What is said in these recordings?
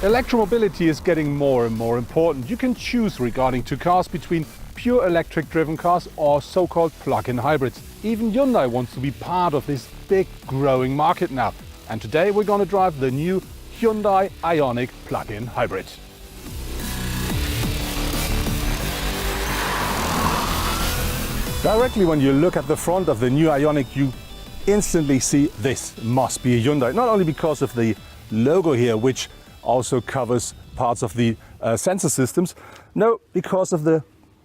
Electromobility is getting more and more important. You can choose regarding to cars between pure electric driven cars or so-called plug-in hybrids. Even Hyundai wants to be part of this big growing market now. And today we're going to drive the new Hundai IONIQ plug-in hybrid. Directly when you look at the front of the new IONIQ, you instantly see this must be a Hyundai. Not only because of the logo here, which also covers parts of the sensor systems. No, because of the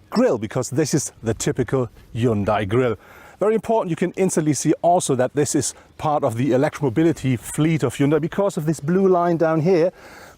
grille, because this is the typical Hyundai grille. Very important, you can instantly see also that this is part of the electromobility fleet of Hyundai because of this blue line down here.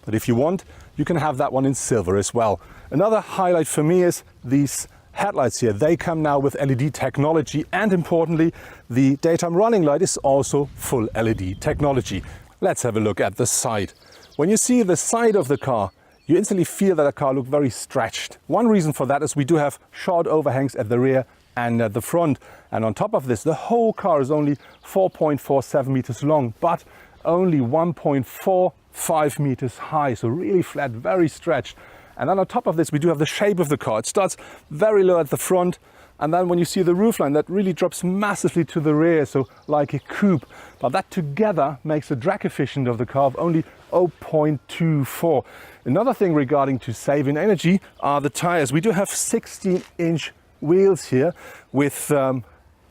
But if you want, you can have that one in silver as well. Another highlight for me is these headlights here. They come now with LED technology, and importantly, the daytime running light is also full LED technology. Let's have a look at the side. When you see the side of the car, you instantly feel that the car looks very stretched. One reason for that is we do have short overhangs at the rear and at the front. And on top of this, the whole car is only 4.47 meters long, but only 1.45 meters high. So really flat, very stretched. And then on top of this, we do have the shape of the car. It starts very low at the front. And then when you see the roofline, that really drops massively to the rear, so like a coupe. But that together makes the drag efficient of the car of only 0.24. Another thing regarding to saving energy are the tires. We do have 16-inch wheels here with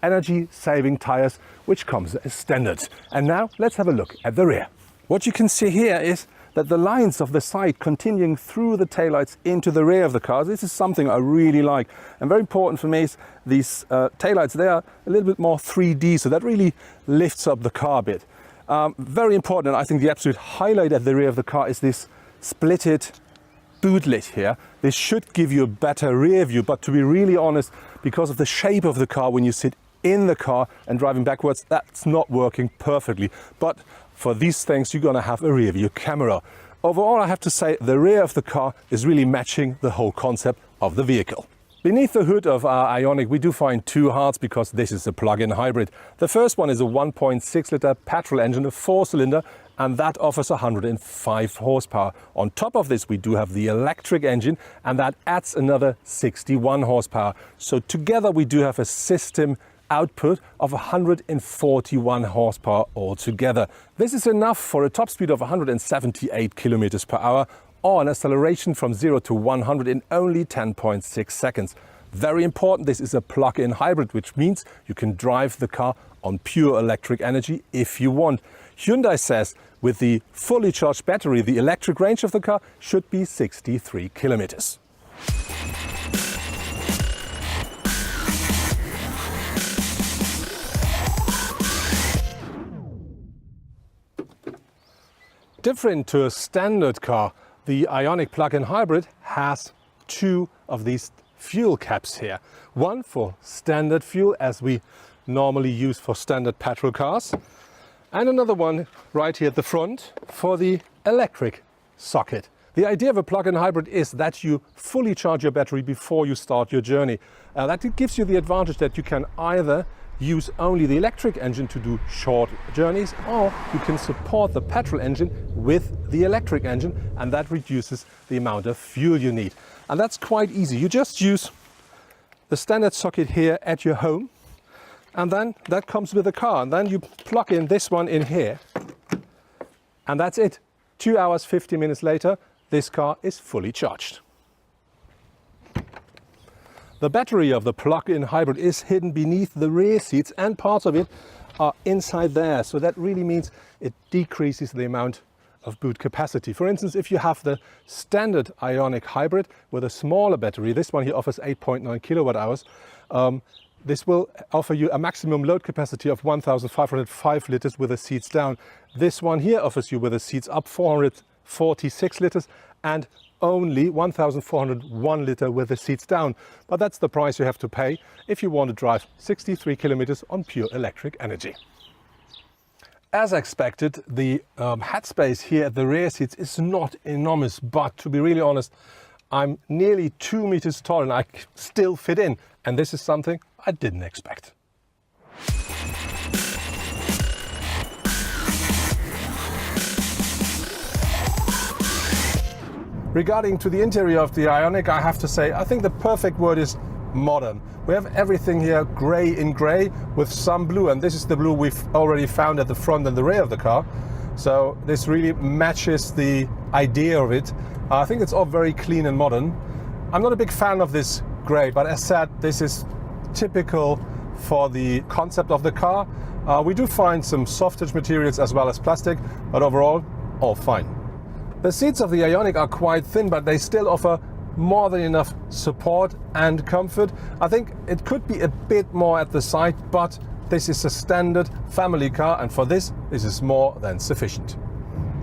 energy saving tires, which comes as standard. And now let's have a look at the rear. What you can see here is that the lines of the side continuing through the taillights into the rear of the car. This is something I really like. And very important for me is these taillights, they are a little bit more 3D, so that really lifts up the car a bit. Very important, and I think the absolute highlight at the rear of the car is this splitted boot lid here. This should give you a better rear view, but to be really honest, because of the shape of the car when you sit in the car and driving backwards, that's not working perfectly. But for these things, you're going to have a rear view camera. Overall, I have to say the rear of the car is really matching the whole concept of the vehicle. Beneath the hood of our IONIQ, we do find two hearts because this is a plug-in hybrid. The first one is a 1.6 liter petrol engine, a 4-cylinder, and that offers 105 horsepower. On top of this, we do have the electric engine, and that adds another 61 horsepower. So together we do have a system output of 141 horsepower altogether. This is enough for a top speed of 178 kilometers per hour or an acceleration from 0 to 100 in only 10.6 seconds. Very important, this is a plug-in hybrid, which means you can drive the car on pure electric energy if you want. Hyundai says with the fully charged battery, the electric range of the car should be 63 kilometers. Different to a standard car, the IONIQ plug-in hybrid has two of these fuel caps here. One for standard fuel, as we normally use for standard petrol cars, and another one right here at the front for the electric socket. The idea of a plug-in hybrid is that you fully charge your battery before you start your journey. That it gives you the advantage that you can either use only the electric engine to do short journeys, or you can support the petrol engine with the electric engine, and that reduces the amount of fuel you need. And that's quite easy. You just use the standard socket here at your home, and then that comes with the car, and then you plug in this one in here, and that's it. 2 hours, 50 minutes later, this car is fully charged. The battery of the plug-in hybrid is hidden beneath the rear seats, and parts of it are inside there. So that really means it decreases the amount of boot capacity. For instance, if you have the standard IONIQ hybrid with a smaller battery, this one here offers 8.9 kilowatt hours. This will offer you a maximum load capacity of 1,505 liters with the seats down. This one here offers you with the seats up 446 liters and only 1,401 liter with the seats down. But that's the price you have to pay if you want to drive 63 kilometers on pure electric energy. As expected, the headspace here at the rear seats is not enormous, but to be really honest, I'm nearly 2 meters tall and I still fit in. And this is something I didn't expect. Regarding to the interior of the IONIQ, I have to say, I think the perfect word is modern. We have everything here grey in grey with some blue, and this is the blue we've already found at the front and the rear of the car. So this really matches the idea of it. I think it's all very clean and modern. I'm not a big fan of this grey, but as said, this is typical for the concept of the car. We do find some soft touch materials as well as plastic, but overall, all fine. The seats of the IONIQ are quite thin, but they still offer more than enough support and comfort. I think it could be a bit more at the side, but this is a standard family car, and for this is more than sufficient.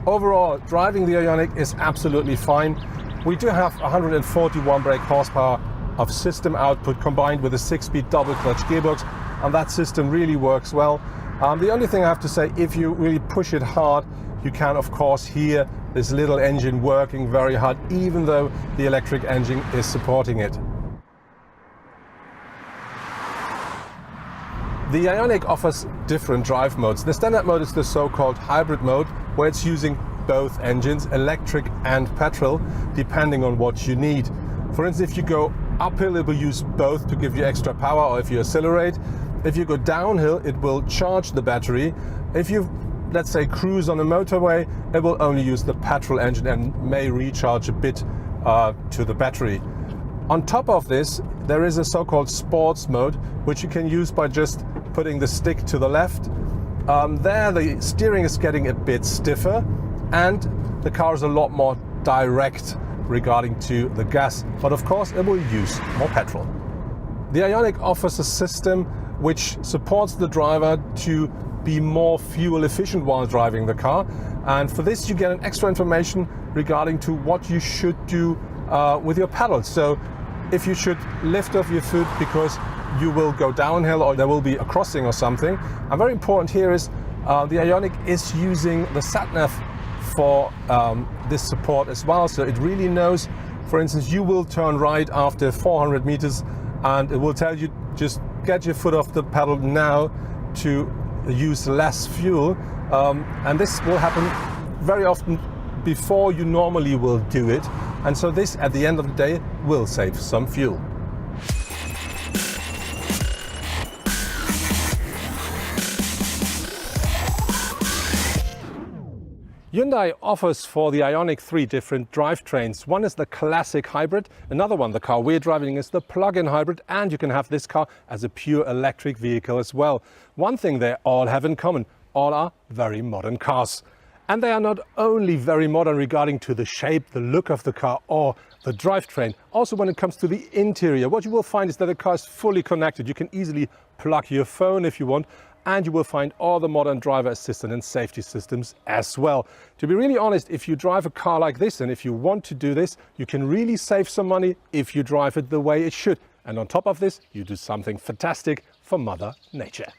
Overall, driving the IONIQ is absolutely fine. We do have 141 brake horsepower of system output combined with a 6-speed double clutch gearbox, and that system really works well. The only thing I have to say, if you really push it hard, you can of course hear this little engine working very hard, even though the electric engine is supporting it. The IONIQ offers different drive modes. The standard mode is the so-called hybrid mode, where it's using both engines, electric and petrol, depending on what you need. For instance, if you go uphill, it will use both to give you extra power, or if you accelerate. If you go downhill, it will charge the battery. If you, let's say, cruise on a motorway, it will only use the petrol engine and may recharge a bit to the battery. On top of this, there is a so-called sports mode, which you can use by just putting the stick to the left. There the steering is getting a bit stiffer and the car is a lot more direct regarding to the gas, but of course it will use more petrol. The IONIQ offers a system which supports the driver to be more fuel efficient while driving the car, and for this you get an extra information regarding to what you should do with your pedals. So if you should lift off your foot because you will go downhill or there will be a crossing or something. And very important here is the IONIQ is using the sat-nav for this support as well. So it really knows, for instance, you will turn right after 400 meters and it will tell you just get your foot off the pedal now to use less fuel. And this will happen very often before you normally will do it. And so this, at the end of the day, will save some fuel. Hyundai offers for the IONIQ 3 different drivetrains. One is the classic hybrid, another one, the car we're driving, is the plug-in hybrid, and you can have this car as a pure electric vehicle as well. One thing they all have in common, all are very modern cars. And they are not only very modern regarding to the shape, the look of the car or the drivetrain, also when it comes to the interior. What you will find is that the car is fully connected. You can easily plug your phone if you want, and you will find all the modern driver assistant and safety systems as well. To be really honest, if you drive a car like this and if you want to do this, you can really save some money if you drive it the way it should. And on top of this, you do something fantastic for Mother Nature.